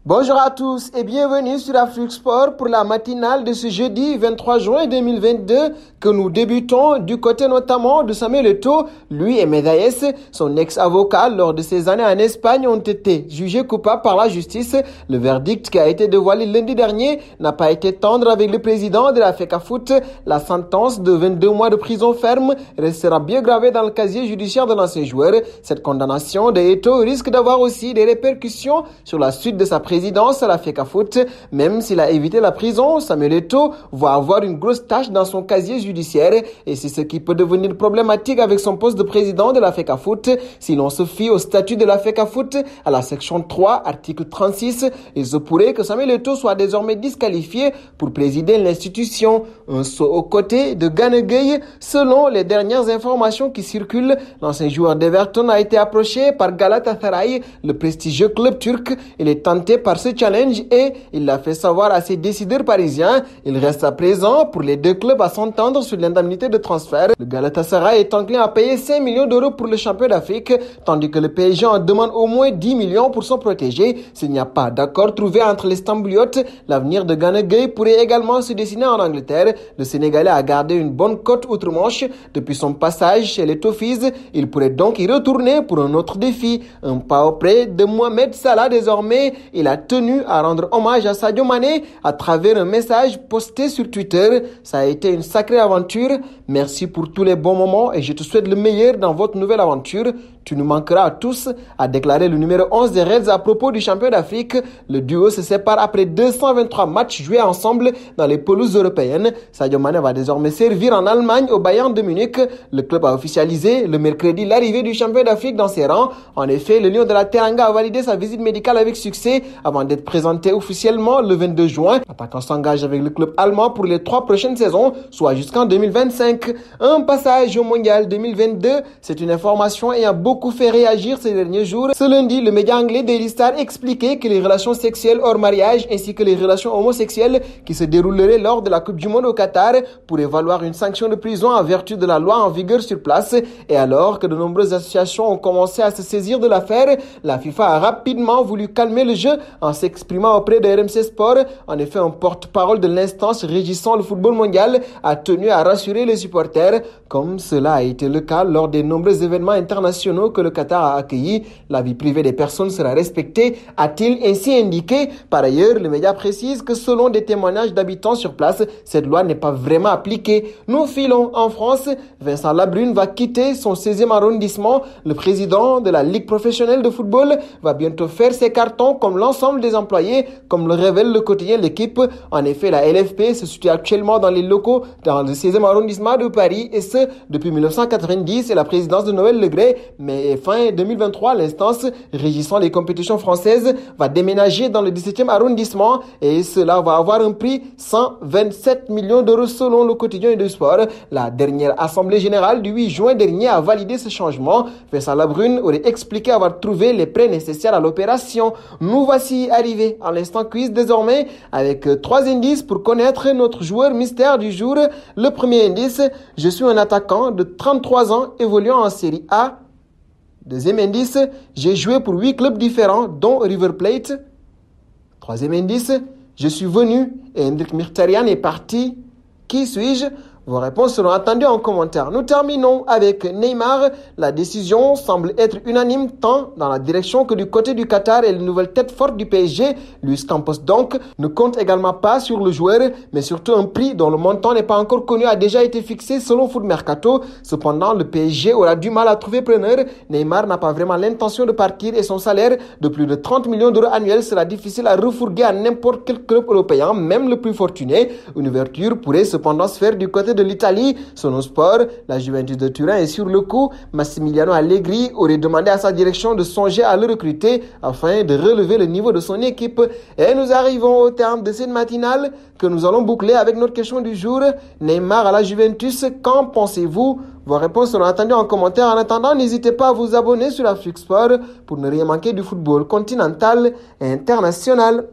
Bonjour à tous et bienvenue sur Afrique Sport pour la matinale de ce jeudi 23 juin 2022 que nous débutons du côté notamment de Samuel Eto'o. Lui et Medayes, son ex-avocat, lors de ses années en Espagne, ont été jugés coupables par la justice. Le verdict qui a été dévoilé lundi dernier n'a pas été tendre avec le président de la FECAFOOT. La sentence de 22 mois de prison ferme restera bien gravée dans le casier judiciaire de l'ancien joueur. Cette condamnation de Eto'o risque d'avoir aussi des répercussions sur la suite de sa présidence à la FECAFOOT. Même s'il a évité la prison, Samuel Eto'o va avoir une grosse tâche dans son casier judiciaire et c'est ce qui peut devenir problématique avec son poste de président de la FECAFOOT. Si l'on se fie au statut de la FECAFOOT à la section 3, article 36, il se pourrait que Samuel Eto'o soit désormais disqualifié pour présider l'institution. Un saut aux côtés de Gana Gueye. Selon les dernières informations qui circulent, l'ancien joueur d'Everton a été approché par Galatasaray, le prestigieux club turc. Il est tenté par ce challenge et il l'a fait savoir à ses décideurs parisiens. Il reste à présent pour les deux clubs à s'entendre sur l'indemnité de transfert. Le Galatasaray est enclin à payer 5 millions d'euros pour le champion d'Afrique, tandis que le PSG en demande au moins 10 millions pour son protégé. S'il n'y a pas d'accord trouvé entre les Stambouliotes, l'avenir de Gana Gueye pourrait également se dessiner en Angleterre. Le Sénégalais a gardé une bonne cote outre-Manche depuis son passage chez les Toffees. Il pourrait donc y retourner pour un autre défi. Un pas auprès de Mohamed Salah désormais. Il a tenu à rendre hommage à Sadio Mané à travers un message posté sur Twitter. Ça a été une sacrée aventure. Merci pour tous les bons moments et je te souhaite le meilleur dans votre nouvelle aventure. Tu nous manqueras à tous, a déclaré le numéro 11 des Reds à propos du champion d'Afrique. Le duo se sépare après 223 matchs joués ensemble dans les pelouses européennes. Sadio Mané va désormais servir en Allemagne au Bayern de Munich. Le club a officialisé le mercredi l'arrivée du champion d'Afrique dans ses rangs. En effet, le Lion de la Teranga a validé sa visite médicale avec succès avant d'être présenté officiellement le 22 juin. L'attaquant s'engage avec le club allemand pour les 3 prochaines saisons, soit jusqu'en 2025. Un passage au mondial 2022, c'est une information ayant beaucoup fait réagir ces derniers jours. Ce lundi, le média anglais Daily Star expliquait que les relations sexuelles hors mariage ainsi que les relations homosexuelles qui se dérouleraient lors de la Coupe du Monde au Qatar pourraient valoir une sanction de prison en vertu de la loi en vigueur sur place. Et alors que de nombreuses associations ont commencé à se saisir de l'affaire, la FIFA a rapidement voulu calmer le jeu en s'exprimant auprès de RMC Sport. En effet, un porte-parole de l'instance régissant le football mondial a tenu à rassurer les supporters, comme cela a été le cas lors des nombreux événements internationaux que le Qatar a accueillis. La vie privée des personnes sera respectée, a-t-il ainsi indiqué. Par ailleurs, le média précise que selon des témoignages d'habitants sur place, cette loi n'est pas vraiment appliquée. Nous filons en France. Vincent Labrune va quitter son 16e arrondissement. Le président de la Ligue professionnelle de football va bientôt faire ses cartons comme l'ensemble des employés, comme le révèle le quotidien L'Équipe. En effet, la LFP se situe actuellement dans les locaux dans le 16e arrondissement de Paris et ce, depuis 1990 et la présidence de Noël Le Graët. Mais fin 2023, l'instance régissant les compétitions françaises va déménager dans le 17e arrondissement et cela va avoir un prix 127 millions d'euros selon le quotidien du sport. La dernière assemblée générale du 8 juin dernier a validé ce changement. Vincent Labrune aurait expliqué avoir trouvé les prêts nécessaires à l'opération. Nous voici arrivés à l'instant quiz désormais avec 3 indices pour connaître notre joueur mystère du jour. Le premier indice, je suis un attaquant de 33 ans évoluant en Série A. Deuxième indice, j'ai joué pour 8 clubs différents, dont River Plate. Troisième indice, je suis venu et Hendrik Mkhitaryan est parti. Qui suis-je? Vos réponses seront attendues en commentaire. Nous terminons avec Neymar. La décision semble être unanime tant dans la direction que du côté du Qatar et la nouvelle tête forte du PSG, Luis Campos donc, ne compte également pas sur le joueur, mais surtout un prix dont le montant n'est pas encore connu a déjà été fixé selon Foot Mercato. Cependant, le PSG aura du mal à trouver preneur. Neymar n'a pas vraiment l'intention de partir et son salaire de plus de 30 millions d'euros annuels sera difficile à refourguer à n'importe quel club européen, même le plus fortuné. Une ouverture pourrait cependant se faire du côté de l'Italie. Selon Sport, la Juventus de Turin est sur le coup. Massimiliano Allegri aurait demandé à sa direction de songer à le recruter afin de relever le niveau de son équipe. Et nous arrivons au terme de cette matinale que nous allons boucler avec notre question du jour. Neymar à la Juventus, qu'en pensez-vous? Vos réponses seront attendues en commentaire. En attendant, n'hésitez pas à vous abonner sur Afrique Sport pour ne rien manquer du football continental et international.